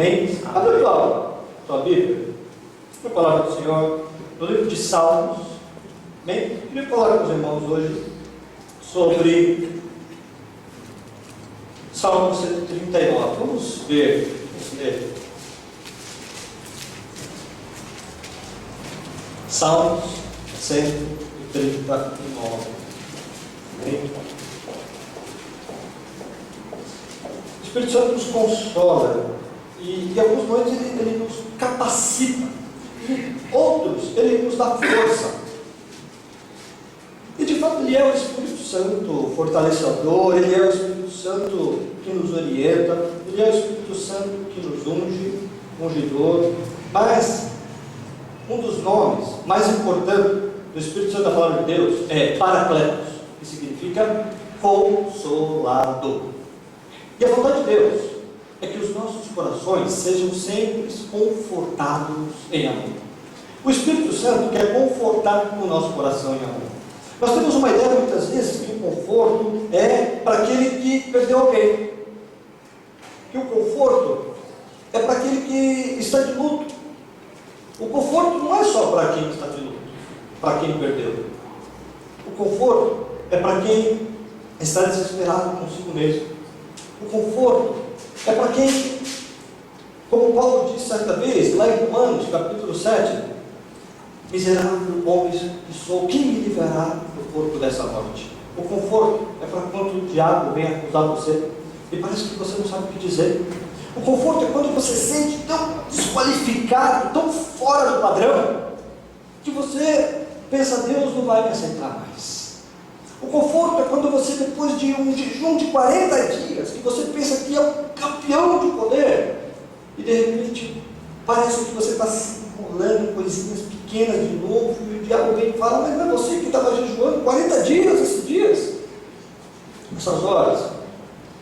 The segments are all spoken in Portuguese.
Amém? Abre tua Bíblia, a palavra do Senhor, no livro de Salmos. Amém? Eu queria falar com os irmãos hoje sobre Salmo 139. Vamos ver, vamos ler. Salmos 139. Amém? O Espírito Santo nos consola e em alguns momentos ele nos capacita, e outros ele nos dá força. E de fato ele é o Espírito Santo fortalecedor, ele é o Espírito Santo que nos orienta, ele é o Espírito Santo que nos ungidor. Mas um dos nomes mais importantes do Espírito Santo da palavra de Deus é Paracletos, que significa Consolador. E a vontade de Deus é que os nossos corações sejam sempre confortados em amor. O Espírito Santo quer confortar o nosso coração em amor. Nós temos uma ideia muitas vezes que o conforto é para aquele que perdeu alguém, que o conforto é para aquele que está de luto. O conforto não é só para quem está de luto, para quem perdeu. O conforto é para quem está desesperado consigo mesmo. O conforto é para quem, como Paulo disse certa vez, lá em Romanos, capítulo 7, miserável homem que sou, quem me livrará do corpo dessa morte? O conforto é para quando o diabo vem acusar você e parece que você não sabe o que dizer. O conforto é quando você se sente tão desqualificado, tão fora do padrão, que você pensa, Deus não vai me aceitar mais. O conforto é quando você, depois de um jejum de 40 dias, que você pensa que é um campeão de poder, e de repente parece que você está se enrolando em coisinhas pequenas de novo, e o diabo vem e fala, mas não é você que estava jejuando 40 dias esses dias? Nessas horas,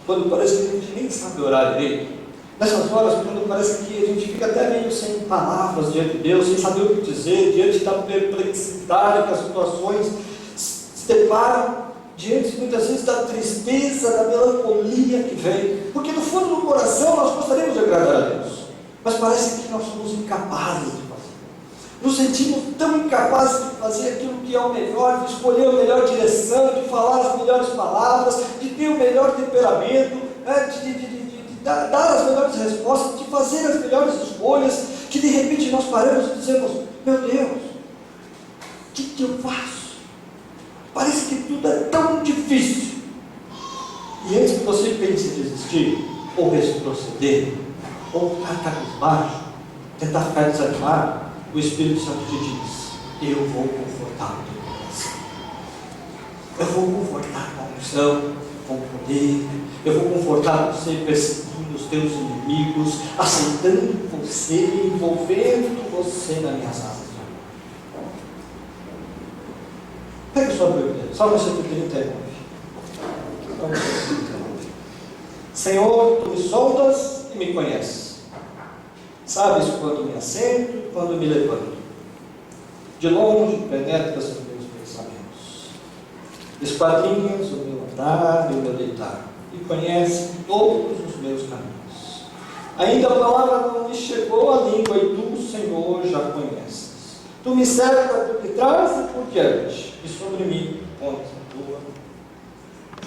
quando parece que a gente nem sabe orar direito, nessas horas, quando parece que a gente fica até meio sem palavras diante de Deus, sem saber o que dizer, diante da perplexidade que as situações se deparam, diante muitas vezes da tristeza, da melancolia que vem, porque no fundo do coração nós gostaríamos de agradar a Deus, mas parece que nós somos incapazes de fazer. Nos sentimos tão incapazes de fazer aquilo que é o melhor, de escolher a melhor direção, de falar as melhores palavras, de ter o melhor temperamento, de dar as melhores respostas, de fazer as melhores escolhas, que de repente nós paramos e dizemos, meu Deus, o que eu faço? Parece que tudo é tão difícil. E antes que você pense em desistir, ou retroceder, ou ficar cabisbaixo, tentar ficar desanimado, o Espírito Santo te diz, eu vou confortar o teu coração. Eu vou confortar com a unção, com o poder. Eu vou confortar você perseguindo os teus inimigos, aceitando você, envolvendo você nas minhas asas. Pegue sua Bíblia, Salmo 139. Salmo 139. Senhor, tu me sondas e me conheces. Sabes quando me assento e quando me levanto. De longe penetras os meus pensamentos. Esquadrinhas o meu andar e o meu deitar. E conhece todos os meus caminhos. Ainda a palavra não me chegou à língua e tu, Senhor, já conheces. Tu me cercas por detrás e por diante, e sobre mim pões a tua.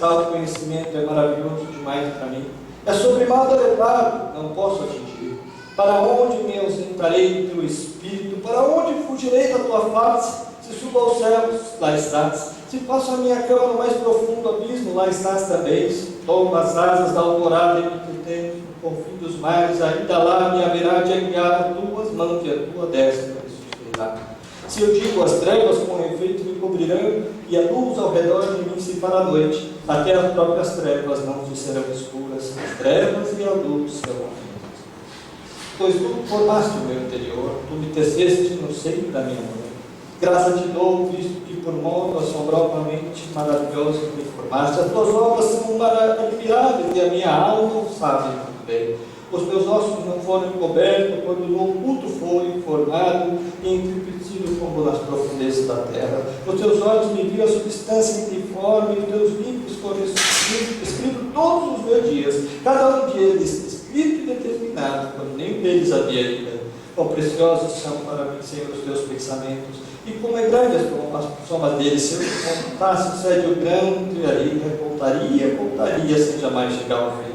Tal conhecimento é maravilhoso demais para mim. É sobremado elevado, não posso atingir. Para onde me ausentarei do teu espírito? Para onde fugirei da tua face? Se subo aos céus, lá estás. Se faço a minha cama no mais profundo abismo, lá estás também. Tomo as asas da alvorada e me contemplo no confim dos mares, ainda lá me haverá de guiar tuas mãos e a tua destra me susterá. Se eu digo as trevas com efeito me cobrirão, e a luz ao redor de mim se fará a noite, até as próprias trevas não te serão escuras, as trevas e a luz serão apenas. Pois tu formaste o meu interior, tu me teceste no seio da minha mãe. Graças te dou, visto que por modo assombrosamente maravilhoso me formaste. As tuas obras são admiráveis e a minha alma o sabe muito bem. Os meus ossos não foram encobertos quando no oculto foi formado e entristecido como nas profundezas da terra. Os teus olhos me viram a substância informe e os teus livros foram escritos todos os meus dias, cada um deles escrito e determinado, quando nenhum deles havia ainda. Quão preciosos são para mim, Senhor, os teus pensamentos, e como é grande a soma deles. Se eu contasse o o grão, voltaria sem jamais chegar ao fim.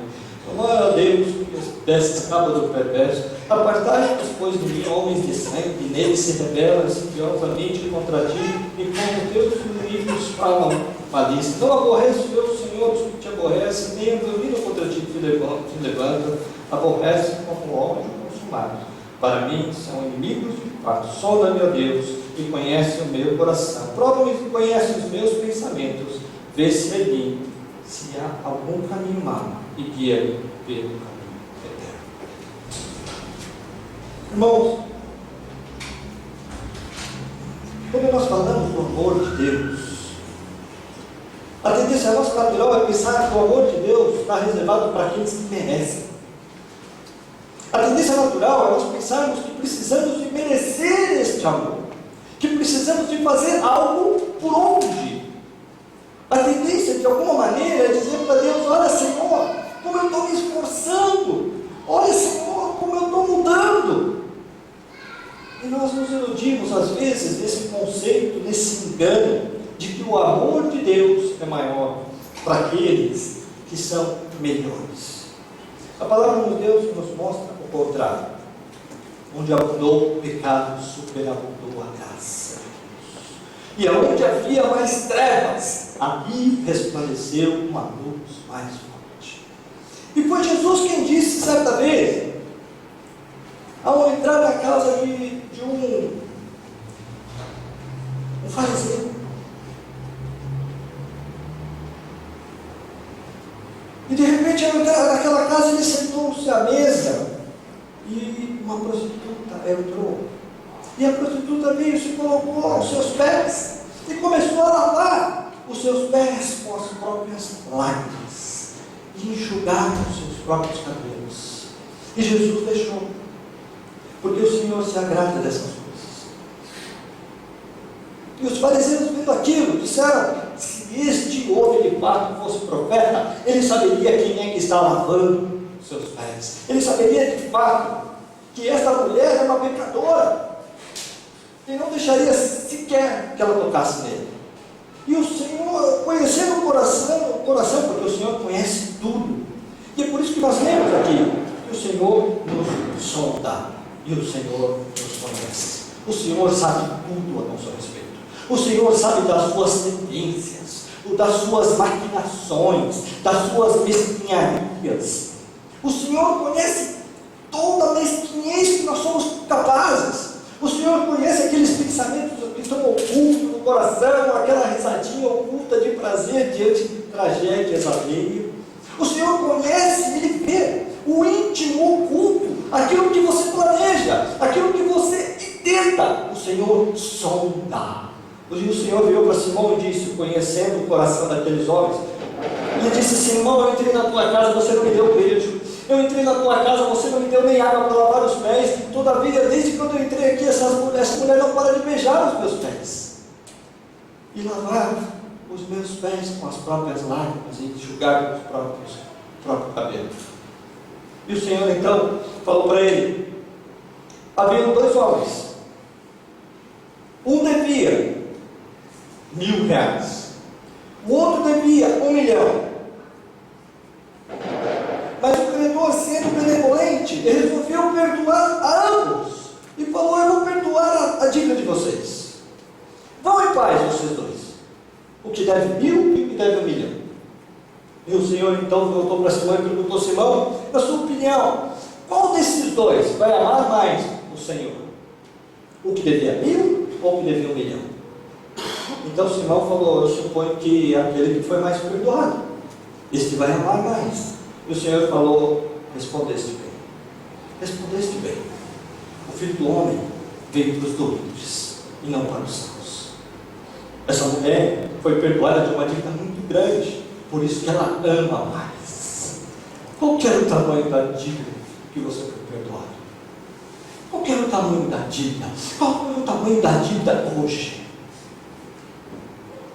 Ó Deus, que desses cabo do perverso, apartai-vos, pois, de mim, homens de sangue, e neles se rebelam insidiosamente contra ti, e como teus inimigos falam malícia. Não aborrece o Senhor os que te aborrecem, nem abomina contra ti que te levanta, aborrece como ódio consumado. Para mim são inimigos de fato. Sonda-me, ó Deus, e conhece o meu coração. Prova-me e conhece os meus pensamentos. Vê se em mim se há algum caminho mau, e guia-me pelo caminho eterno. Irmãos, quando nós falamos do amor de Deus, a tendência nossa natural é pensar que o amor de Deus está reservado para aqueles que merecem. A tendência natural é nós pensarmos que precisamos de merecer este amor, que precisamos de fazer algo por onde. A tendência, de alguma maneira, é dizer para Deus: olha, Senhor, como eu estou me esforçando, olha, Senhor, como eu estou mudando. E nós nos iludimos, às vezes, nesse conceito, nesse engano, de que o amor de Deus é maior para aqueles que são melhores. A palavra de Deus nos mostra o contrário. Onde abundou o pecado, superabundou a graça. E aonde havia mais trevas, ali resplandeceu uma luz mais forte. E foi Jesus quem disse certa vez, ao entrar na casa de um fariseu, e de repente, ao entrar naquela casa, ele sentou-se à mesa, e uma prostituta entrou. E a prostituta veio e se colocou aos seus pés, e começou a lavar os seus pés com as próprias lágrimas, e enxugar os seus próprios cabelos. E Jesus deixou, porque o Senhor se agrada dessas coisas. E os fariseus, vendo aquilo, disseram: se este homem de fato fosse profeta, ele saberia quem é que está lavando os seus pés. Ele saberia de fato que esta mulher é uma pecadora. E não deixaria sequer que ela tocasse nele. E o Senhor, conhecendo o coração, porque o Senhor conhece tudo. E é por isso que nós lemos aqui que o Senhor nos sonda e o Senhor nos conhece. O Senhor sabe tudo a nosso respeito. O Senhor sabe das suas tendências, das suas maquinações, das suas mesquinharias. O Senhor conhece toda a mesquinhez que nós somos capazes. O Senhor conhece aqueles pensamentos que estão ocultos no coração, aquela risadinha oculta de prazer diante de tragédias alheias. O Senhor conhece, Ele vê o íntimo oculto, aquilo que você planeja, aquilo que você intenta. O Senhor sonda. Hoje o Senhor virou para Simão e disse, conhecendo o coração daqueles homens, ele disse: Simão, eu entrei na tua casa, você não me deu beijo. Eu entrei na tua casa, você não me deu nem água para lavar os pés. Todavia, desde quando eu entrei aqui, essa mulher não para de beijar os meus pés e lavar os meus pés com as próprias lágrimas e enxugar com os próprios cabelos. E o Senhor então falou para ele: haviam dois homens, um devia R$1.000, o outro devia 1 milhão. Mas o credor, sendo benevolente, ele resolveu perdoar a ambos e falou: eu vou perdoar a dívida de vocês. Vão em paz vocês dois, o que deve 1.000 e o que deve 1 milhão. E o Senhor então voltou para Simão e perguntou: Simão, na sua opinião, qual desses dois vai amar mais o Senhor? O que devia 1.000 ou o que devia 1 milhão? Então Simão falou: eu suponho que aquele que foi mais perdoado, esse que vai amar mais. E o Senhor falou: respondeste bem, respondeste bem. O Filho do Homem veio para os doentes e não para os sãos. Essa mulher foi perdoada de uma dívida muito grande, por isso que ela ama mais. Qual que era o tamanho da dívida que você foi perdoado? Qual que era o tamanho da dívida? Qual é o tamanho da dívida hoje?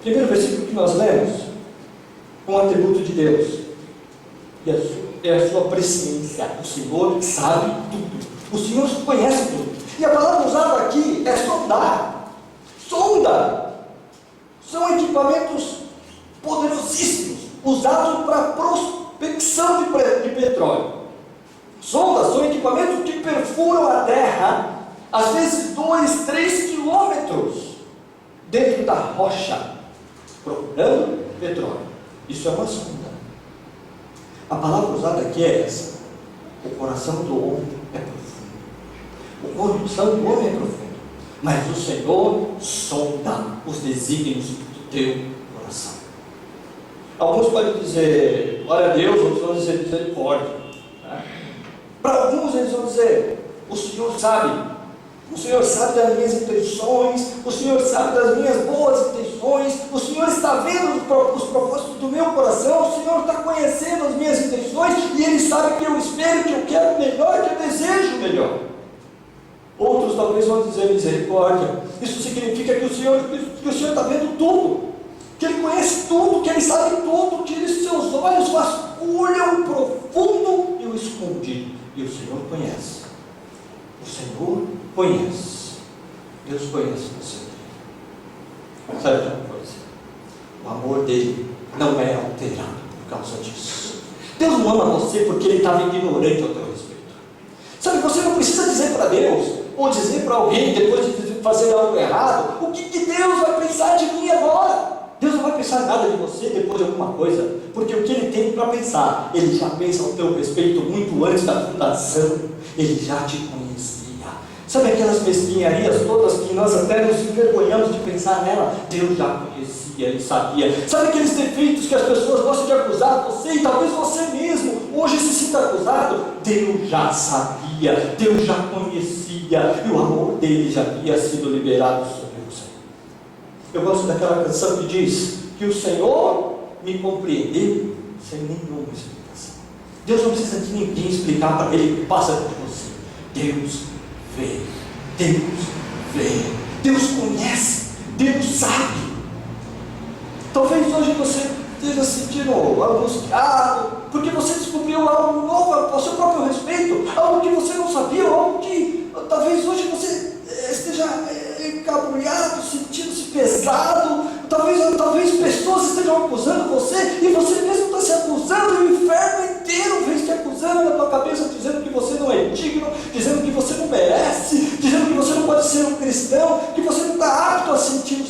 Primeiro versículo que nós lemos, um atributo de Deus: é a sua presciência. O Senhor sabe tudo. O Senhor conhece tudo. E a palavra usada aqui é sondar. Sonda. São equipamentos poderosíssimos, usados para prospecção de petróleo. Sondas são equipamentos que perfuram a terra, às vezes 2, 3 quilômetros dentro da rocha, procurando petróleo. Isso é uma sonda. A palavra usada aqui é essa. O coração do homem é profundo. O coração do homem é profundo. Mas o Senhor sonda os desígnios do teu coração. Alguns podem dizer glória a Deus, outros vão dizer misericórdia. Né? Para alguns eles vão dizer, o Senhor sabe. O Senhor sabe das minhas intenções, o Senhor sabe das minhas boas intenções, o Senhor está vendo os propósitos do meu coração, o Senhor está conhecendo as minhas intenções, e Ele sabe que eu espero, que eu quero o melhor, que eu desejo o melhor. Outros talvez vão dizer misericórdia. Isso significa que o Senhor está vendo tudo, que Ele conhece tudo, que Ele sabe tudo, que seus olhos vasculham o profundo e o escondido, e o Senhor conhece. O Senhor conhece. Deus conhece você. Sabe de uma coisa? O amor dele não é alterado por causa disso. Deus não ama você porque ele estava ignorante ao teu respeito. Sabe, você não precisa dizer para Deus, ou dizer para alguém depois de fazer algo errado, o que Deus vai pensar de mim agora. Deus não vai pensar nada de você depois de alguma coisa, porque o que Ele tem para pensar, Ele já pensa ao teu respeito muito antes da fundação. Ele já te conhecia. Sabe aquelas mesquinharias todas que nós até nos envergonhamos de pensar nela? Deus já conhecia, Ele sabia. Sabe aqueles defeitos que as pessoas gostam de acusar você, e talvez você mesmo hoje se sinta acusado? Deus já sabia, Deus já conhecia, e o amor dele já havia sido liberado sobre você. Eu gosto daquela canção que diz que o Senhor me compreendeu sem nenhuma explicação. Deus não precisa de ninguém explicar para Ele o que passa por você. Deus vê, Deus conhece, Deus sabe. Talvez hoje você esteja se sentindo angustiado, porque você descobriu algo novo ao seu próprio respeito, algo que você não sabia, algo que talvez hoje você esteja encabulhado, sentindo-se pesado, talvez pessoas estejam acusando você, e você mesmo está se acusando, e o inferno inteiro vem te acusando na tua cabeça, dizendo que você não é digno, dizendo que você não merece, dizendo que você não pode ser um cristão, que você não está apto a seguir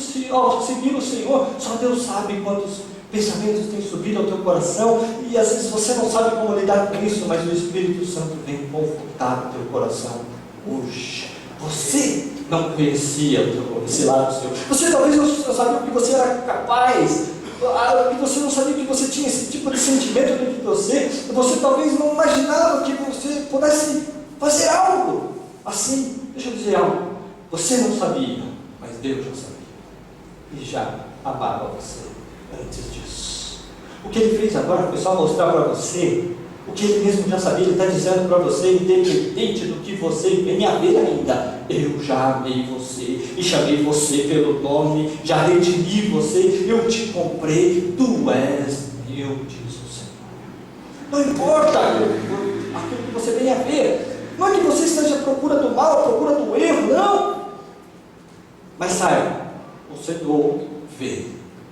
o Senhor. Só Deus sabe quantos pensamentos têm subido ao teu coração, e às vezes você não sabe como lidar com isso, mas o Espírito Santo vem confortar o teu coração hoje. Você não conhecia esse lado seu. Você talvez não sabia que você era capaz, que você não sabia que você tinha esse tipo de sentimento dentro de você. Você talvez não imaginava que você pudesse fazer algo assim. Deixa eu dizer algo. Você não sabia, mas Deus já sabia. E já amava você antes disso. O que Ele fez agora foi só mostrar para você o que Ele mesmo já sabia. Ele está dizendo para você, independente do que você venha a ver ainda, eu já amei você, e chamei você pelo nome, já redimi você, eu te comprei, tu és meu, diz o Senhor. Não importa aquilo que você venha a ver, não é que você esteja à procura do mal, à procura do erro, não. Mas saiba, o Senhor vê.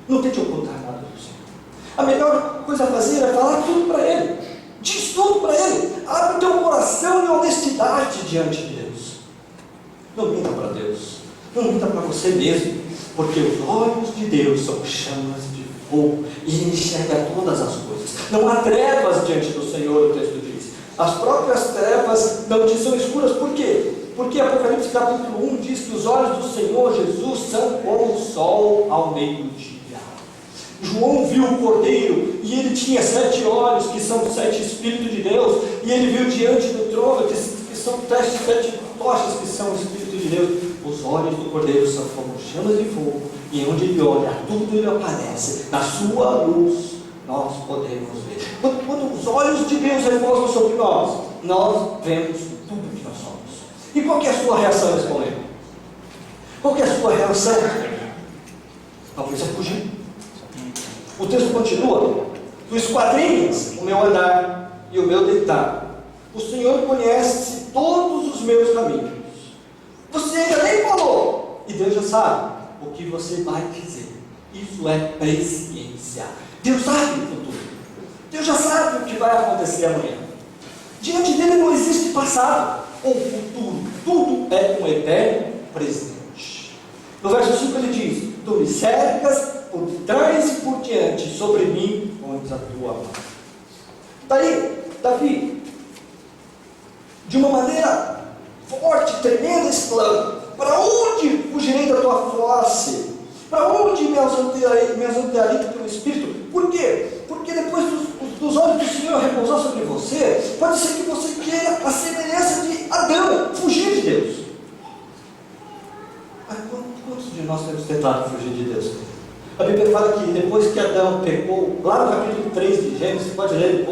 Não tente ocultar nada do Senhor. A melhor coisa a fazer é falar tudo para Ele. Diz tudo para Ele. Abre o teu coração em honestidade diante de Deus. Não minta para Deus. Não minta para você mesmo. Porque os olhos de Deus são chamas de fogo. E Ele enxerga todas as coisas. Não há trevas diante do Senhor, o texto diz. As próprias trevas não te são escuras. Por quê? Porque Apocalipse capítulo 1 diz que os olhos do Senhor Jesus são como o sol ao meio-dia. João viu o Cordeiro, e ele tinha 7 olhos, que são 7 Espíritos de Deus, e ele viu diante do trono, que são 7 tochas, que são o Espírito de Deus. Os olhos do Cordeiro são como chamas de fogo, e onde ele olha, tudo ele aparece. Na sua luz, nós podemos ver. Quando os olhos de Deus repousam sobre nós vemos tudo que nós somos. E qual que é a sua reação nesse momento? Qual que é a sua reação? Talvez é fugir. O texto continua: tu esquadrinhas o meu andar, e o meu deitar. O Senhor conhece todos os meus caminhos. Você ainda nem falou, e Deus já sabe o que você vai dizer. Isso é presciência. Deus sabe o futuro. Deus já sabe o que vai acontecer amanhã. Diante dele não existe passado ou futuro. Tudo é um eterno presente. No verso 5 ele diz: tu me cercas por trás e por diante, sobre mim pões a tua mão. Daí, Davi, de uma maneira forte, tremenda, exclama: para onde fugirei da tua face? Para onde me ausentarei do teu espírito? Por quê? Porque depois dos olhos do Senhor repousar sobre você, pode ser que você queira a semelhança de Adão, fugir de Deus. Mas quantos de nós temos tentado fugir de Deus? A Bíblia fala que depois que Adão pecou, lá no capítulo 3 de Gênesis, você pode ler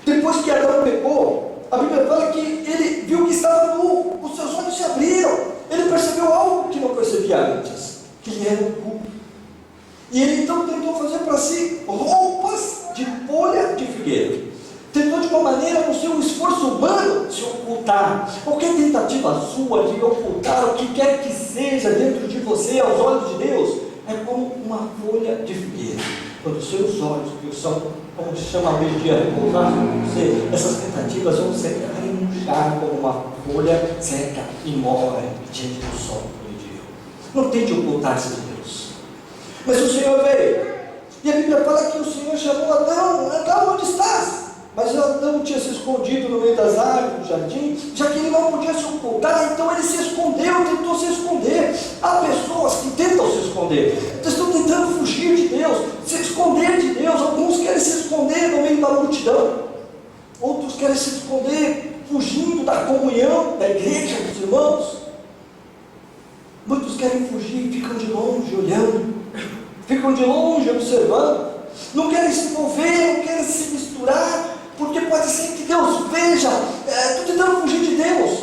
depois que Adão pecou, a Bíblia fala que ele viu que estava nu, os seus olhos se abriram, ele percebeu algo que não percebia antes, que ele era nu. E ele então tentou fazer para si roupas de folha de figueira. Tentou de uma maneira, no seu esforço humano, se ocultar. Qualquer tentativa sua de ocultar o que quer que seja dentro de você, aos olhos de Deus, é como uma folha de figueira. Quando os seus olhos, que são, como se chama hoje em dia, repousar sobre você, essas tentativas vão secar e murchar como uma folha seca e morre diante do sol do dia. Não tente ocultar-se de Deus. Mas o Senhor veio, e a Bíblia fala que o Senhor chamou Adão: Adão, onde estás? Mas Adão tinha se escondido no meio das árvores do jardim, já que ele não podia se ocultar, então ele se escondeu, tentou se esconder. Há pessoas que tentam se esconder, estão tentando fugir de Deus, se esconder de Deus. Alguns querem se esconder no meio da multidão, outros querem se esconder fugindo da comunhão, da igreja, dos irmãos. Muitos querem fugir, ficam de longe olhando, ficam de longe observando, não querem se envolver, não querem se misturar, porque pode ser que Deus veja. Estou tentando fugir de Deus.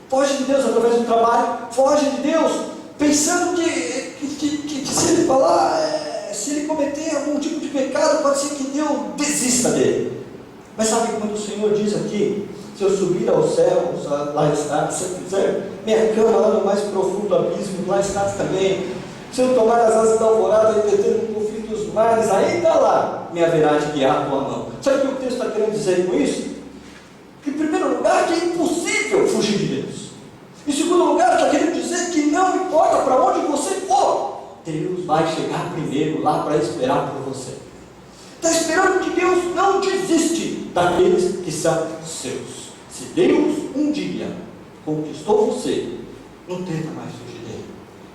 Foge de Deus através do trabalho, foge de Deus pensando que se ele falar, se ele cometer algum tipo de pecado, pode ser que Deus desista dele. Mas sabe quando o Senhor diz aqui: se eu subir aos céus, lá estás; se eu fizer minha cama lá no mais profundo abismo, lá estás também; se eu tomar as asas da alvorada e meter no confim dos mares, ainda lá me haverá de guiar a tua mão. Sabe o que o texto está querendo dizer com isso? Que, em primeiro lugar, que é impossível fugir de Deus. Em segundo lugar, está querendo dizer que não importa para onde você for, Deus vai chegar primeiro lá para esperar por você. Está esperando que Deus não desiste daqueles que são seus. Se Deus um dia conquistou você, não tenta mais fugir dele,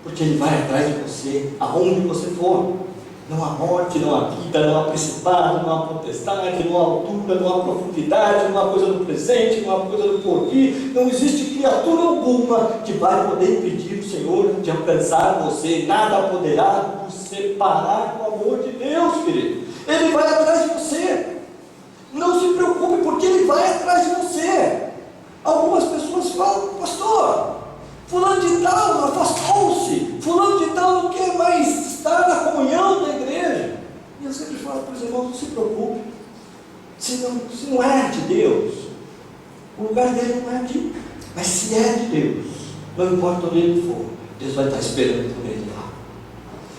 porque Ele vai atrás de você aonde você for. Não há morte, não há vida, não há principado, não há potestade, não há altura, não há profundidade, não há coisa do presente, não há coisa do porvir. Não existe criatura alguma que vai poder impedir o Senhor de alcançar você. Nada poderá nos separar do amor de Deus, querido. Ele vai atrás de você. Não se preocupe, porque Ele vai atrás de você. Algumas pessoas falam: pastor, fulano de tal afastou-se, fulano de tal não quer mais estar na comunhão da igreja. E eu sempre falo para os irmãos: não se preocupe, se não é de Deus, o lugar dele não é aqui. Mas se é de Deus, não importa onde ele for, Deus vai estar esperando por ele lá.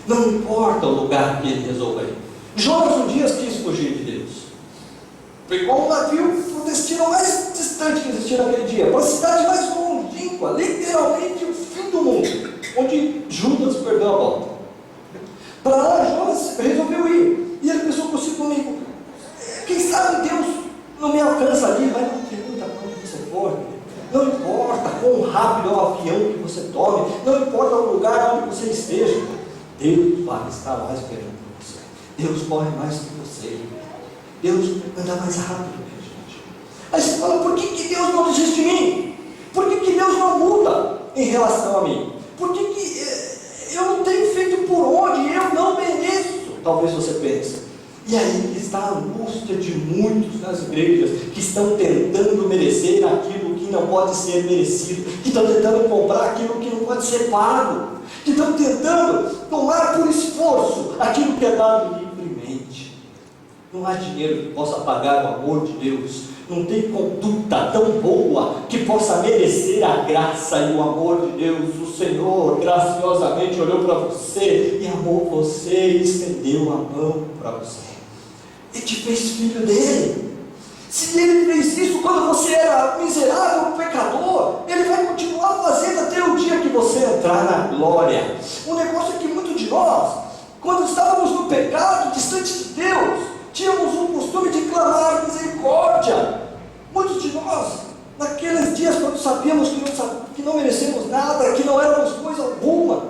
Não importa o lugar que ele resolver. Jonas um dia quis fugir de Deus, pegou um navio para o destino mais distante que existia naquele dia, para a cidade mais longínqua, literalmente o fim do mundo, onde Judas perdeu a volta. Para lá Jonas resolveu ir, e ele pensou comigo: quem sabe Deus não me alcança ali. Mas não pergunta para onde você for, não importa quão rápido é o avião que você tome, não importa o lugar onde você esteja, Deus vai estar lá esperando por você. Deus corre mais que você, Deus anda mais rápido que a gente. Aí você fala: por que Deus não desiste de mim? Por que Deus não muda em relação a mim? Por que eu não tenho feito por onde? Eu não mereço. Talvez você pense. E aí está a angústia de muitos nas igrejas, que estão tentando merecer aquilo que não pode ser merecido, que estão tentando comprar aquilo que não pode ser pago, que estão tentando tomar por esforço aquilo que é dado livremente. Não há dinheiro que possa pagar o amor de Deus. Não tem conduta tão boa que possa merecer a graça e o amor de Deus. O Senhor graciosamente olhou para você e amou você e estendeu a mão para você. E te fez filho dele. Se ele fez isso quando você era miserável, pecador, ele vai continuar fazendo até o dia que você entrar na glória. O negócio é que muitos de nós, quando estávamos no pecado, distante de Deus, tínhamos o costume de clamar misericórdia. Muitos de nós, naqueles dias quando sabíamos que não merecemos nada, que não éramos coisa alguma,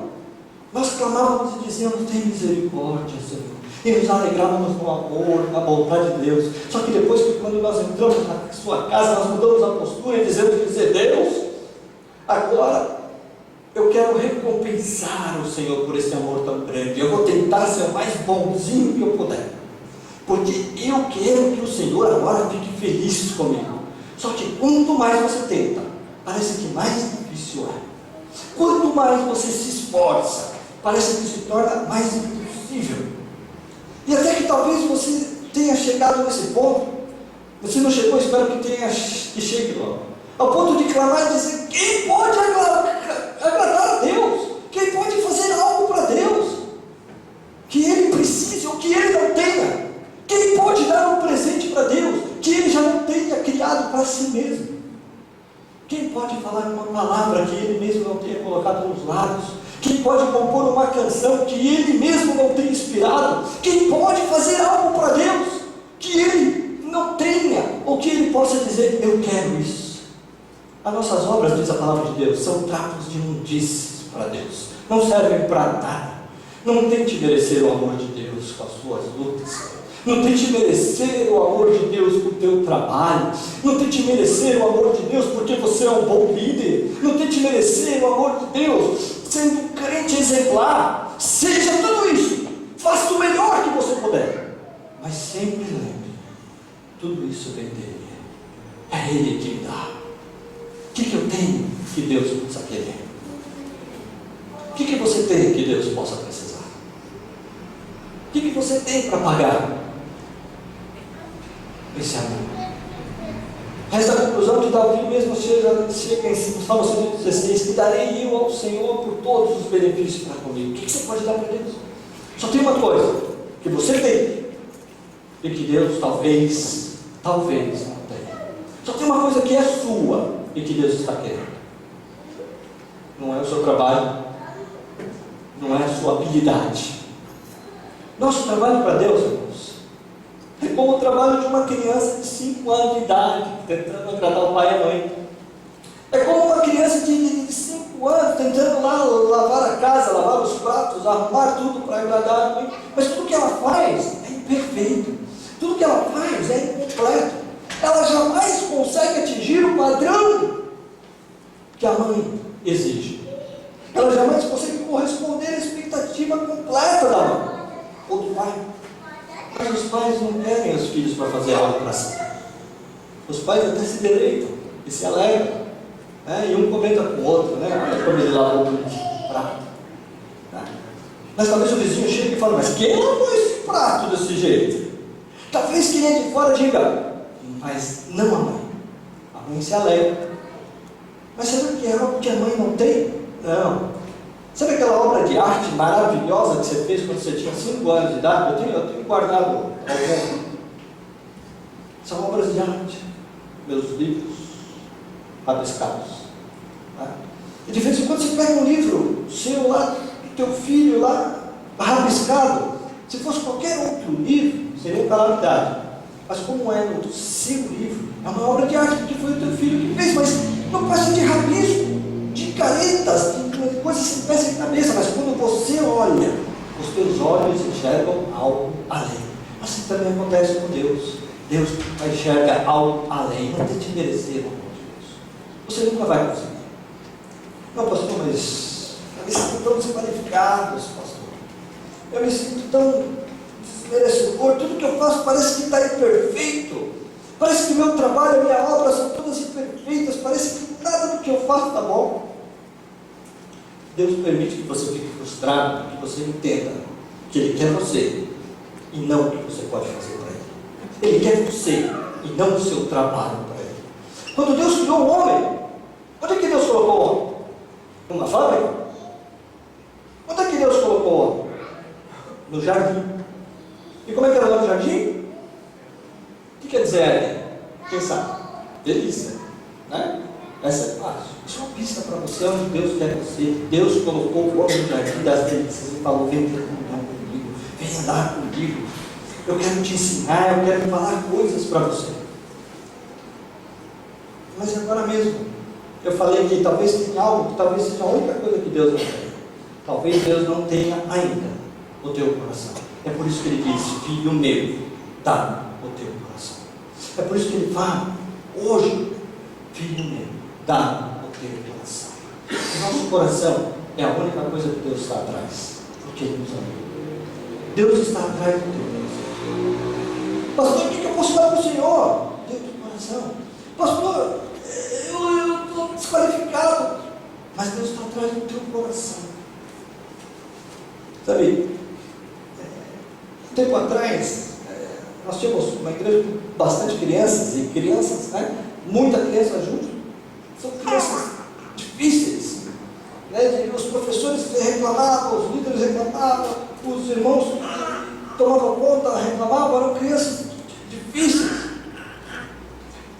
nós clamávamos e dizíamos: tem misericórdia, Senhor. E nos alegrávamos no amor, na bondade de Deus. Só que depois, quando nós entramos na sua casa, nós mudamos a postura e dizemos: Deus, agora eu quero recompensar o Senhor por esse amor tão grande. Eu vou tentar ser o mais bonzinho que eu puder, porque eu quero que o Senhor agora fique feliz comigo. Só que quanto mais você tenta, parece que mais difícil é. Quanto mais você se esforça, parece que se torna mais impossível. E até que talvez você tenha chegado nesse ponto. Você não chegou, espero que chegue logo, ao ponto de clamar e dizer: quem pode agradar a Deus? Quem pode fazer algo para Deus que Ele precise ou que Ele não tenha? Quem pode dar um presente para Deus que Ele já não tenha criado para si mesmo? Quem pode falar uma palavra que Ele mesmo não tenha colocado nos lábios? Quem pode compor uma canção que Ele mesmo não tenha inspirado? Quem pode fazer algo para Deus que Ele não tenha, ou que Ele possa dizer: eu quero isso? As nossas obras, diz a palavra de Deus, são trapos de imundícies para Deus, não servem para nada. Não tente merecer o amor de Deus com as suas lutas. Não tente merecer o amor de Deus com o teu trabalho. Não tente merecer o amor de Deus porque você é um bom líder. Não tente merecer o amor de Deus sendo um crente exemplar. Seja tudo isso. Faça o melhor que você puder. Mas sempre lembre, tudo isso vem dele. É Ele que me dá. O que eu tenho que Deus possa querer? O que você tem que Deus possa precisar? O que você tem para pagar esse amor? Resta a conclusão que Davi mesmo chega em Salmo 116: e darei eu ao Senhor por todos os benefícios para comigo. O que você pode dar para Deus? Só tem uma coisa que você tem e que Deus talvez não tenha. Só tem uma coisa que é sua e que Deus está querendo. Não é o seu trabalho, não é a sua habilidade. Nosso trabalho para Deus, irmãos, é como o trabalho de uma criança de 5 anos de idade, tentando agradar o pai e a mãe. É como uma criança de 5 anos, tentando lá lavar a casa, lavar os pratos, arrumar tudo para agradar a mãe. Mas tudo que ela faz é imperfeito. Tudo que ela faz é incompleto. Ela jamais consegue atingir o padrão que a mãe exige. Ela jamais consegue corresponder à expectativa completa da mãe ou do pai. Mas os pais não querem os filhos para fazer algo para si. Os pais até se deleitam e se alegram, né? E um comenta com o outro, né? Quando ele lavou o prato, né? Mas talvez o vizinho chegue e fale: mas quem lavou esse prato desse jeito? Talvez quem é de fora diga: mas não a mãe. A mãe se alegra. Mas será que é algo que a mãe não tem? Não. Sabe aquela obra de arte maravilhosa que você fez quando você tinha 5 anos de idade? Eu tenho guardado algumas. São obras de arte. Meus livros rabiscados. Tá? E de vez em quando você pega um livro seu lá, do teu filho lá, rabiscado. Se fosse qualquer outro livro, seria calamidade. Mas como é o seu livro, é uma obra de arte, porque foi o teu filho que fez. Mas não passa de rabisco, de caretas, de coisas sem pé sem cabeça. Mas quando você olha, os teus olhos enxergam algo além. Assim também acontece com Deus. Deus enxerga algo além. Não tente merecer o amor de Deus. Você nunca vai conseguir. Não, pastor, mas eu me sinto tão desqualificados, pastor. Eu me sinto tão desmerecedor. Tudo que eu faço parece que está imperfeito. Parece que meu trabalho, a minha obra são todas imperfeitas. Parece que nada do que eu faço está bom. Deus permite que você fique frustrado, que você entenda que Ele quer você e não o que você pode fazer para Ele. Ele quer você e não o seu trabalho para Ele. Quando Deus criou o homem, onde é que Deus colocou o homem? Numa fábrica? Onde é que Deus colocou o homem? No jardim. E como é que era lá no jardim? O que quer dizer Éden? Quem sabe? Delícia, né? Essa é fácil. Isso é uma pista para você onde Deus quer você. Deus colocou o homem no jardim das delícias e falou: vem ter comunhão comigo, vem andar comigo. Eu quero te ensinar, eu quero falar coisas para você. Mas agora mesmo, eu falei que talvez tenha algo, que talvez seja a única coisa que Deus não tenha. Talvez Deus não tenha ainda o teu coração. É por isso que Ele diz: filho meu, dá o teu coração. É por isso que Ele fala: hoje, filho meu, dá o teu coração. O nosso coração é a única coisa que Deus está atrás, porque Ele nos ama. Deus está atrás do teu coração. Pastor, o que eu posso dar para o Senhor? Dê o teu coração. Pastor, eu estou desqualificado. Mas Deus está atrás do teu coração. Sabe, um tempo atrás, nós tínhamos uma igreja com bastante crianças, e crianças, né? Muita criança junto. São crianças difíceis, né? Os professores reclamavam, os líderes reclamavam, os irmãos tomavam conta, reclamavam, eram crianças difíceis.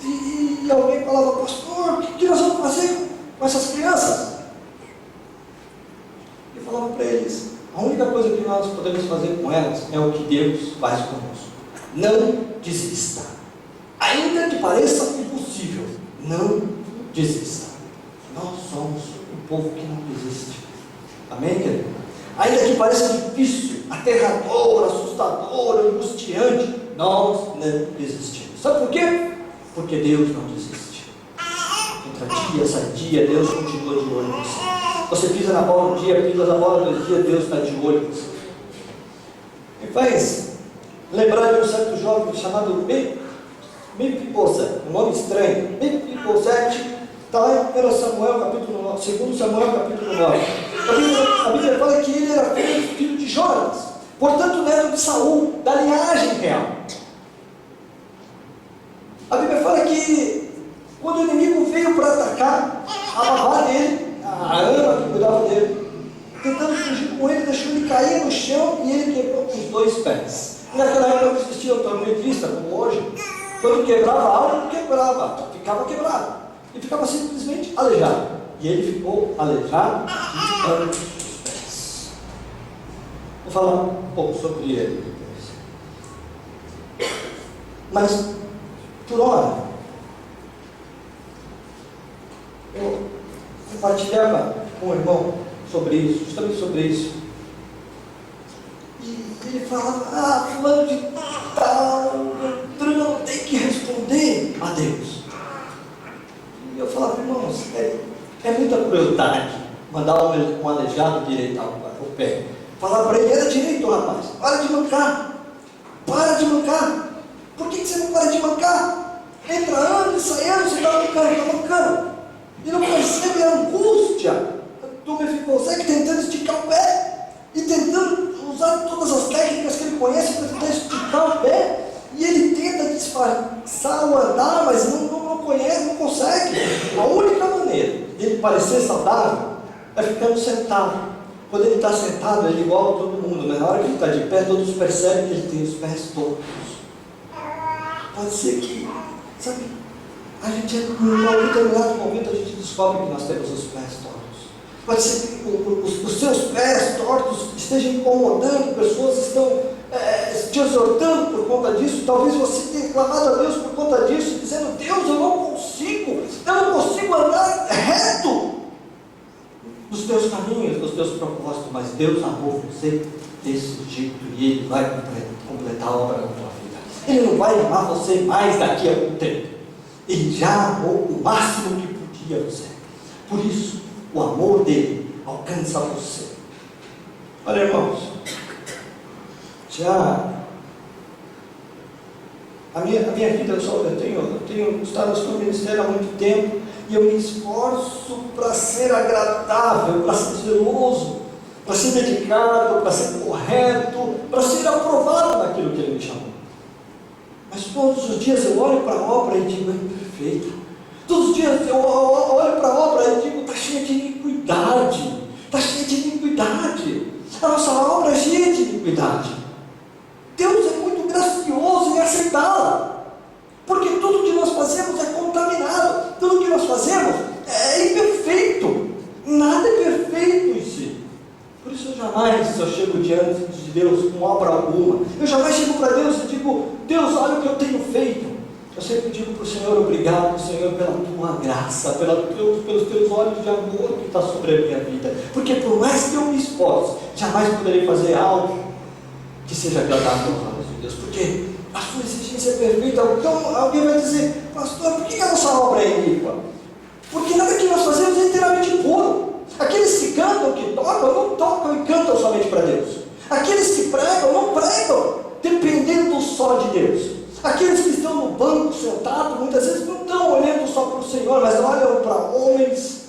E alguém falava: pastor, o que nós vamos fazer com essas crianças? E falava para eles: a única coisa que nós podemos fazer com elas é o que Deus faz conosco. Não desista. Ainda que pareça impossível, não desista. Nós somos um povo que não desiste. Amém, querido? Ainda que pareça difícil, aterrador, assustador, angustiante, nós não desistimos. Sabe por quê? Porque Deus não desiste. Entra dia, sai dia, Deus continua de olho em você. Você pisa na bola um dia, pisa na bola 2 dias, Deus está de olho em você. Me faz lembrar de um certo jovem chamado Mepibosete, um nome estranho. Mepibosete está lá em 1 Samuel, capítulo 9, 2 Samuel, capítulo 9. A Bíblia fala que ele era filho de Jonas, portanto neto de Saul, da linhagem real. A Bíblia fala que quando o inimigo veio para atacar, a babá dele, a ama que cuidava dele, tentando fugir com ele, deixou ele cair no chão e ele quebrou com os 2 pés. Naquela época não existia ortopedista como hoje. Quando quebrava algo, quebrava, ficava quebrado e ficava simplesmente aleijado. E ele ficou aleijado de ambos os pés. Vou falar um pouco sobre ele depois. Mas, por hora, eu compartilhava com o irmão sobre isso, justamente sobre isso. E ele falava: fulano de tal, Bruno, tem que responder a Deus. E eu falava: irmãos, é muita crueldade mandar um aleijado direitar o pé. Falar para ele: era direito, rapaz, para de mancar, para de mancar. Por que você não para de mancar? Entra ano e sai ano, você está mancando. E não percebe a angústia do Mefibosete tentando esticar o pé e tentando usar todas as técnicas que ele conhece para tentar esticar o pé. E ele tenta disfarçar o andar, mas não conhece, não consegue. A única maneira de ele parecer saudável é ficando sentado. Quando ele está sentado, ele é igual a todo mundo, mas na hora que ele está de pé, todos percebem que ele tem os pés tortos. Pode ser que, sabe, a gente, em algum determinado momento, a gente descobre que nós temos os pés tortos. Pode ser que os seus pés tortos estejam incomodando pessoas, estão te exortando por conta disso. Talvez você tenha clamado a Deus por conta disso, dizendo: Deus, eu não consigo andar reto nos teus caminhos, nos teus propósitos, mas Deus amou você desse jeito e Ele vai completar a obra da tua vida. Ele não vai amar você mais daqui a algum tempo. Ele já amou o máximo que podia você. Por isso, o amor dele alcança você. Olha, irmãos, a minha vida, eu tenho estado no ministério há muito tempo e eu me esforço para ser agradável, para ser zeloso, para ser dedicado, para ser correto, para ser aprovado naquilo que Ele me chamou. Mas Mas todos os dias eu olho para a obra e digo, é perfeita. Todos os dias eu olho para a obra e digo, está cheia de iniquidade. Está cheia de iniquidade. A nossa obra é cheia de iniquidade. Deus é muito gracioso em aceitá-la. Porque tudo que nós fazemos é contaminado. Tudo que nós fazemos é imperfeito. Nada é perfeito em si. Por isso eu jamais chego diante de Deus com obra alguma. Eu jamais chego para Deus e digo, Deus, olha o que eu tenho feito. Eu sempre digo para o Senhor, obrigado, Senhor, pela tua graça, pelos teus olhos de amor que está sobre a minha vida. Porque por mais que eu me esforce, jamais poderei fazer algo que seja agradável aos olhos de Deus. Porque a sua exigência é perfeita. Então alguém vai dizer, pastor, por que a nossa obra é iníqua? Porque nada que nós fazemos é inteiramente puro. Aqueles que cantam, que tocam, não tocam e cantam somente para Deus. Aqueles que pregam, não pregam dependendo só de Deus. Aqueles que estão no banco sentados, muitas vezes não estão olhando só para o Senhor, mas olham para homens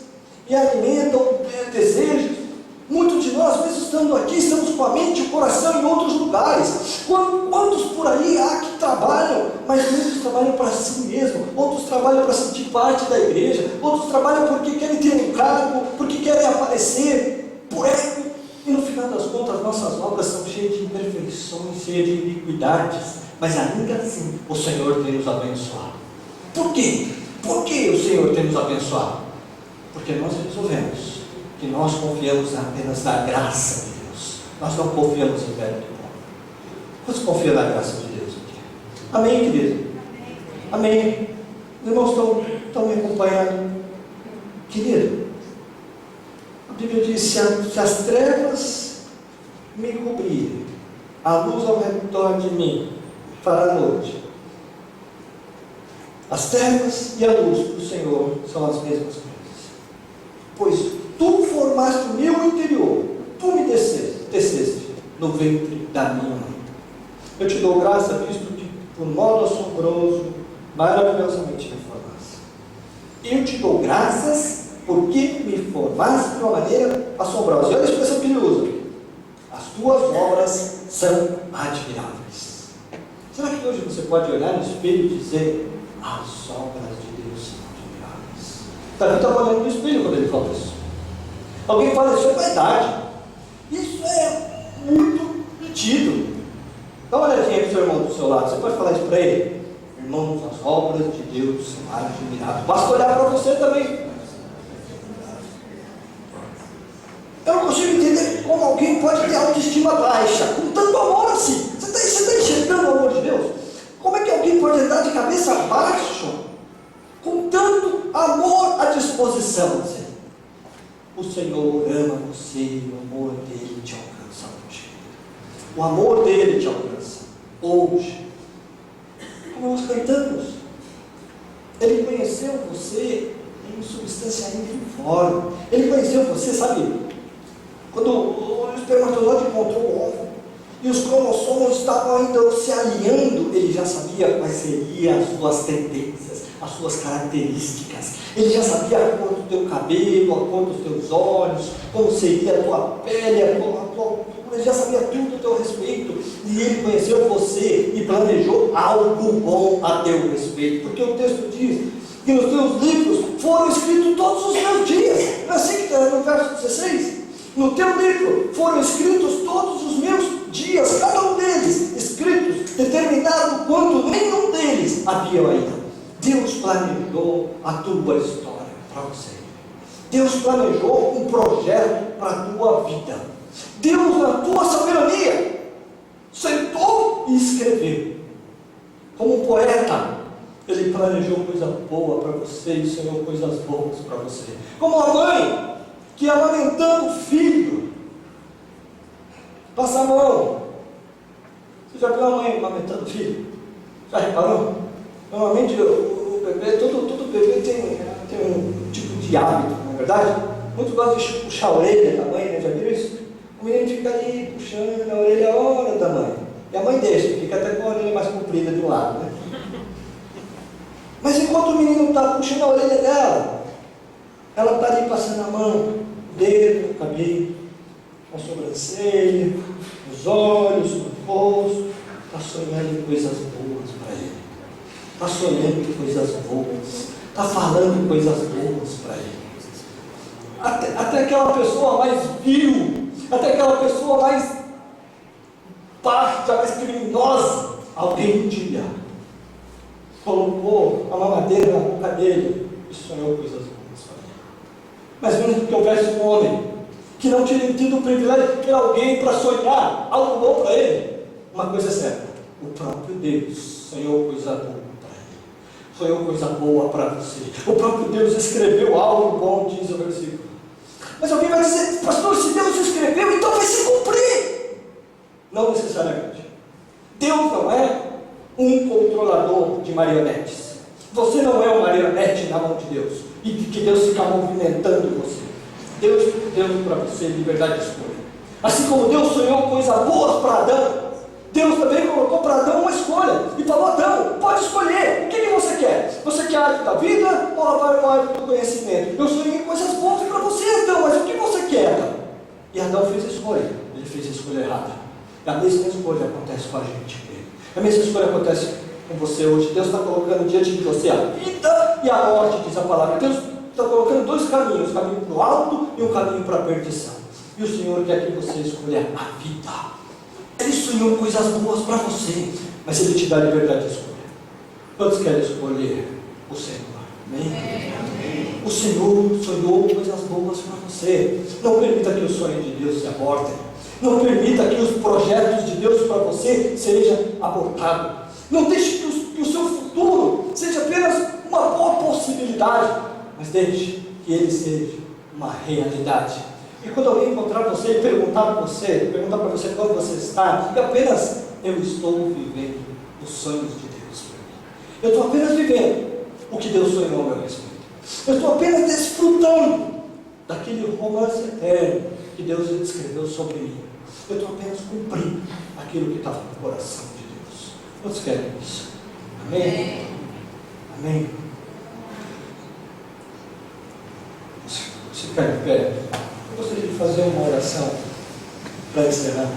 e alimentam desejos. Muitos de nós, mesmo estando aqui, estamos com a mente e o coração em outros lugares. Quantos por aí há que trabalham, mas muitos trabalham para si mesmo, outros trabalham para sentir parte da igreja, outros trabalham porque querem ter um cargo, porque querem aparecer, por ego. E no final das contas, nossas obras são cheias de imperfeições, cheias de iniquidades. Mas ainda assim, o Senhor tem nos abençoado. Por quê? Por que o Senhor tem nos abençoado? Porque nós resolvemos que nós confiamos apenas na graça de Deus. Nós não confiamos em mérito próprio. Quantos confiam na graça de Deus aqui? Amém, querido? Amém. Os irmãos estão me acompanhando. Querido, a Bíblia diz, se as trevas me cobrirem, a luz ao redor de mim fará noite. As trevas e a luz do Senhor são as mesmas coisas. Pois tu formaste o meu interior, tu me teceste no ventre da minha mãe. Eu te dou graça, visto que por modo assombroso, maravilhosamente me formaste. Eu te dou graças porque me formaste de uma maneira assombrosa. E olha a expressão que ele usa: as tuas obras são admiráveis. Será que hoje você pode olhar no espelho e dizer, as obras de Deus são admiráveis? Davi estava olhando no espelho quando ele falou isso. Alguém fala, isso é vaidade. Isso é muito metido. Dá uma olhadinha para o seu irmão do seu lado. Você pode falar isso para ele? Irmãos, as obras de Deus são admiráveis. Basta olhar para você também. Eu não consigo entender como alguém pode ter autoestima baixa, com tanto amor assim. Você está enxergando o amor de Deus? Como é que alguém pode andar de cabeça baixa, com tanto amor à disposição? O Senhor ama você e o amor dele te alcança hoje. O amor dele te alcança hoje. Como nós cantamos, ele conheceu você em substância informe. Ele conheceu você, sabe? Quando o espermatozoide encontrou o ovo e os cromossomos estavam ainda se alinhando, ele já sabia quais seriam as suas tendências, as suas características. Ele já sabia a cor do teu cabelo, a cor dos teus olhos, como seria a tua pele, a tua altura. Ele já sabia tudo do teu respeito. E ele conheceu você e planejou algo bom a teu respeito. Porque o texto diz que nos teus livros foram escritos todos os meus dias. Não é assim que está no verso 16? No teu livro foram escritos todos os meus dias, cada um deles escritos, determinado quando nenhum deles havia ainda. Deus planejou a tua história para você. Deus planejou um projeto para a tua vida. Deus, na tua sabedoria, sentou e escreveu. Como um poeta, ele planejou coisa boa para você e sonhou coisas boas para você. Como uma mãe que, amamentando o filho, passa a mão. Você já viu a mãe amamentando o filho? Já reparou? Normalmente o bebê, todo bebê tem um tipo de hábito, não é verdade? Muitos gostam de puxar a orelha da mãe, né? Já viram isso? O menino fica ali puxando a orelha a hora da mãe. E a mãe deixa, fica até com a orelha mais comprida de um lado, né? Mas enquanto o menino está puxando a orelha dela, ela está ali passando a mão, o dedo, o cabelo, a sobrancelha, os olhos, o rosto, está sonhando em coisas boas para ele. está sonhando coisas boas, está falando coisas boas para ele. Até aquela pessoa mais vil, até aquela pessoa mais baixa, mais criminosa, alguém um dia colocou a mamadeira na boca dele e sonhou coisas boas para ele. Mas mesmo que houvesse um homem que não tinha tido o privilégio de ter alguém para sonhar algo bom para ele, uma coisa é certa: o próprio Deus sonhou coisa boa para ele, sonhou coisa boa para você. O próprio Deus escreveu algo bom, diz o versículo. Mas alguém vai dizer: pastor, se Deus escreveu, então vai se cumprir. Não necessariamente. Deus não é um controlador de marionetes. Você não é uma marionete na mão de Deus e de que Deus fica movimentando você. Deus deu para você liberdade de escolha. Assim como Deus sonhou coisas boas para Adão, Deus também colocou para Adão uma escolha e falou: Adão, pode escolher, o que você quer? Você quer a árvore da vida ou a árvore do conhecimento? Eu sonhei coisas boas para você, Adão, mas o que você quer, Adão? E Adão fez a escolha, ele fez a escolha errada. E a mesma escolha acontece com a gente. A mesma escolha acontece com você hoje. Deus está colocando diante de você a vida e a morte, diz a palavra. Deus está colocando dois caminhos, um caminho para o alto e um caminho para a perdição. E o Senhor quer que você escolha a vida. Ele sonhou coisas boas para você, mas Ele te dá liberdade de escolha. Quantos querem escolher o Senhor? Amém? Amém. O Senhor sonhou coisas boas para você. Não permita que o sonho de Deus se aborte. Não permita que os projetos de Deus para você sejam abortados. Não deixe que o seu futuro seja apenas uma boa possibilidade, mas deixe que ele seja uma realidade. E quando alguém encontrar você e perguntar para você como você está, e apenas: eu estou vivendo os sonhos de Deus para mim. Eu estou apenas vivendo o que Deus sonhou a meu respeito. Eu estou apenas desfrutando daquele romance eterno que Deus escreveu sobre mim. Eu estou apenas cumprindo aquilo que estava no coração de Deus. Quantos querem isso? Amém? Amém? Você ficar de pé. Eu gostaria de fazer uma oração para encerrar.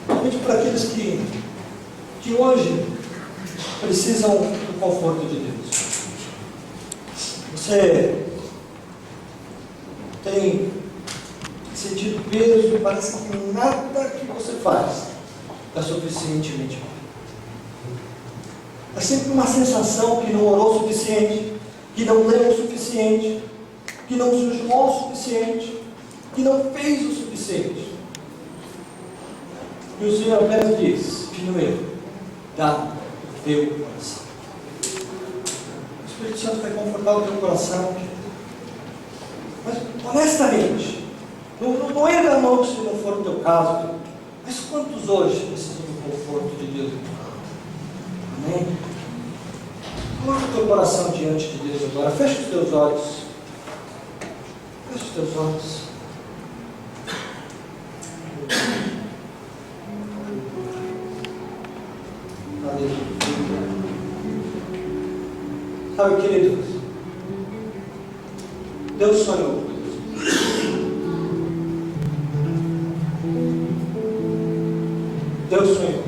Somente para aqueles que hoje precisam do conforto de Deus. Você tem sentido peso e parece que nada que você faz é suficientemente bom. É sempre uma sensação que não orou o suficiente, que não leu o suficiente, que não jejuou o suficiente, que não fez o suficiente. E o Senhor apenas diz: filho meu, dá o teu coração. O Espírito Santo vai confortar o teu coração. Mas honestamente, não erga a mão se não for o teu caso. Mas quantos hoje precisam do conforto de Deus? Amém? Coloca o teu coração diante de Deus agora. Fecha os teus olhos. Fecha os teus olhos. Aleluia. Sabe, queridos, Deus sonhou. Deus sonhou.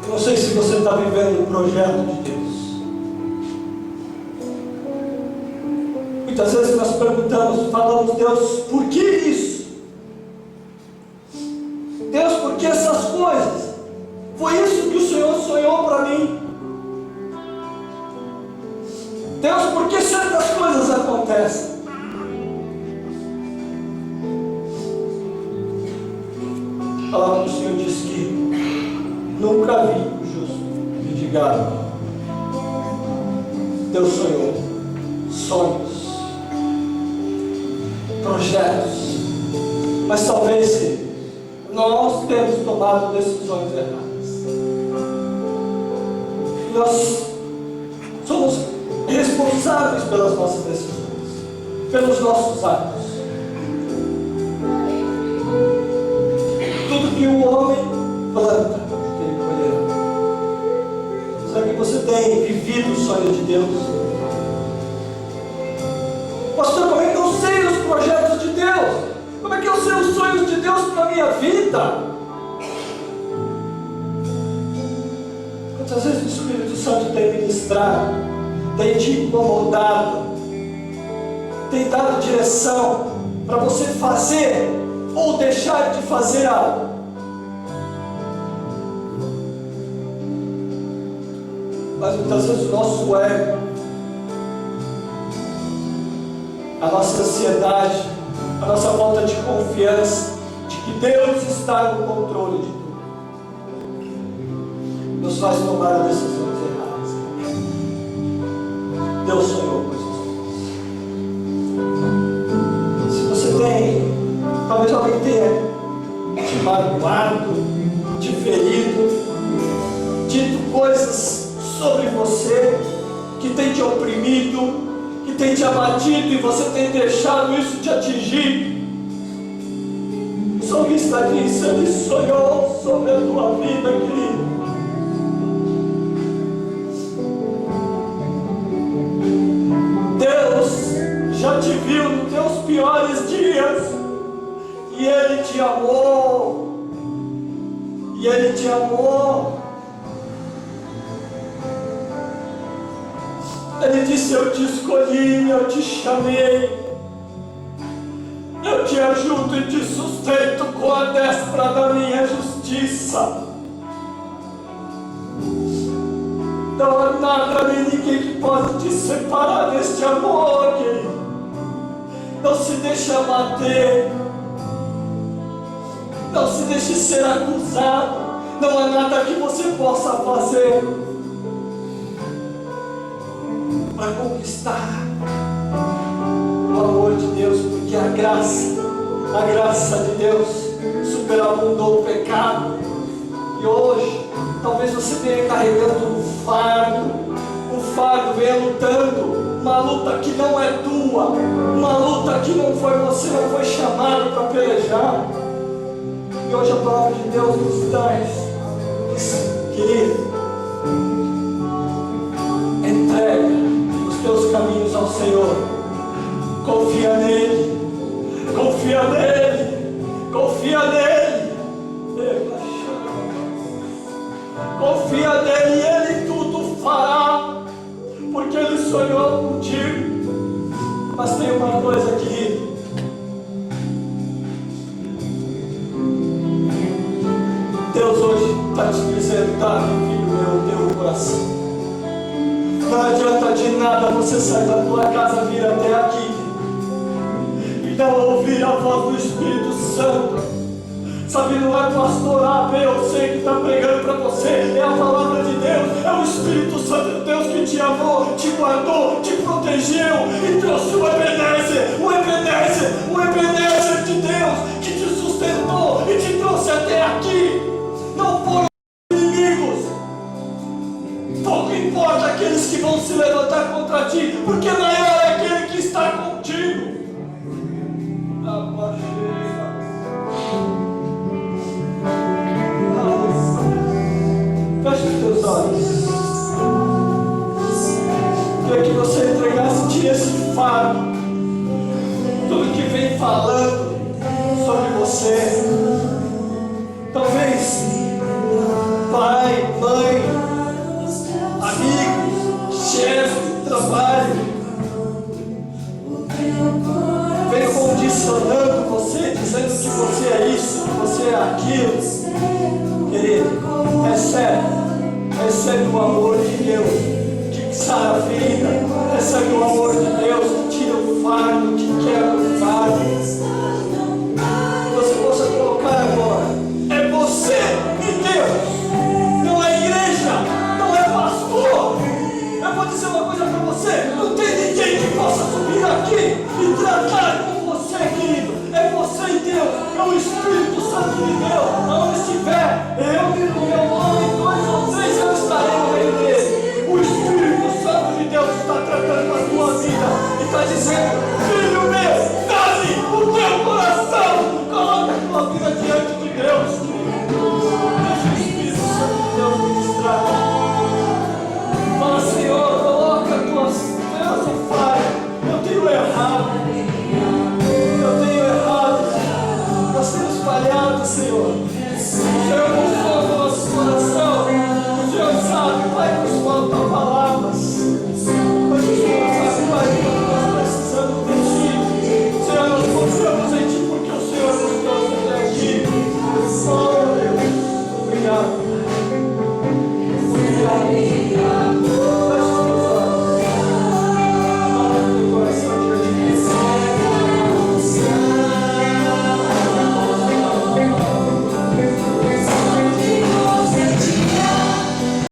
Eu não sei se você está vivendo o projeto de Deus. Muitas vezes nós perguntamos, falamos: Deus, por que isso? Deus, por que essas coisas? Foi isso que o Senhor sonhou para mim. Deus, por que certas coisas acontecem? A palavra do Senhor diz que nunca vi o justo mendigado. Deus sonhou sonhos, projetos, mas talvez nós temos tomado decisões erradas. Nós somos responsáveis pelas nossas decisões, pelos nossos atos. Tudo que o homem planta, ele colherá. Será que você tem tem vivido os sonhos de Deus? Pastor, como é que eu sei os projetos de Deus? Como é que eu sei os sonhos de Deus para a minha vida? Quantas vezes o Espírito Santo tem ministrado, tem te incomodado, tem dado direção para você fazer ou deixar de fazer algo? Mas muitas vezes o nosso ego, a nossa ansiedade, a nossa falta de confiança de que Deus está no controle de tudo, nos faz tomar decisões erradas. Deus sonhou coisas boas. Se você tem, talvez alguém tenha te magoado, te ferido, dito coisas sobre você que tem te oprimido, que tem te abatido e você tem deixado isso te atingir. O salmista disse: Ele sonhou sobre a tua vida, querido. Deus já te viu nos teus piores dias e Ele te amou. E Ele te amou. Ele disse: eu te escolhi, eu te chamei, eu te ajudo e te sustento com a destra da minha justiça. Não há nada nem ninguém que pode te separar deste amor, querido. Não se deixe abater, não se deixe ser acusado. Não há nada que você possa fazer para conquistar o amor de Deus, porque a graça de Deus superabundou o pecado. E hoje, talvez você venha carregando um fardo, venha lutando, uma luta que não é tua, uma luta que você não foi chamado para pelejar. E hoje a palavra de Deus nos traz, querido, entrega teus caminhos ao Senhor, confia nele, confia nele, confia nele, confia nele e Ele tudo fará, porque Ele sonhou contigo. Mas tem uma coisa, querido, Deus hoje está te dizendo: tá, filho meu, teu coração. Não adianta de nada você sair da tua casa, vir até aqui e não ouvir a voz do Espírito Santo. Sabe, não é pastor A, B ou C que está pregando para você, é a palavra de Deus, é o Espírito Santo de Deus que te amou, te guardou, te protegeu e trouxe o Ebenezer de Deus que te sustentou e te trouxe até aqui. Não foi inimigos. Pouco importa aqueles que vão se levantar contra ti, porque maior é aquele que está contigo. Feche os teus olhos. Queria que você entregasse, tire esse fardo, tudo que vem falando sobre você. Talvez pai, mãe, amigos, chefe, trabalho, vem condicionando você, dizendo que você é isso, que você é aquilo. Querido, recebe o amor de Deus que sara a ferida, recebe o amor de Deus que tira o fardo, que quebra o fardo. Você possa colocar agora: é você e Deus, não é igreja, não é pastor. Eu vou dizer uma coisa para você: não tem ninguém que possa subir aqui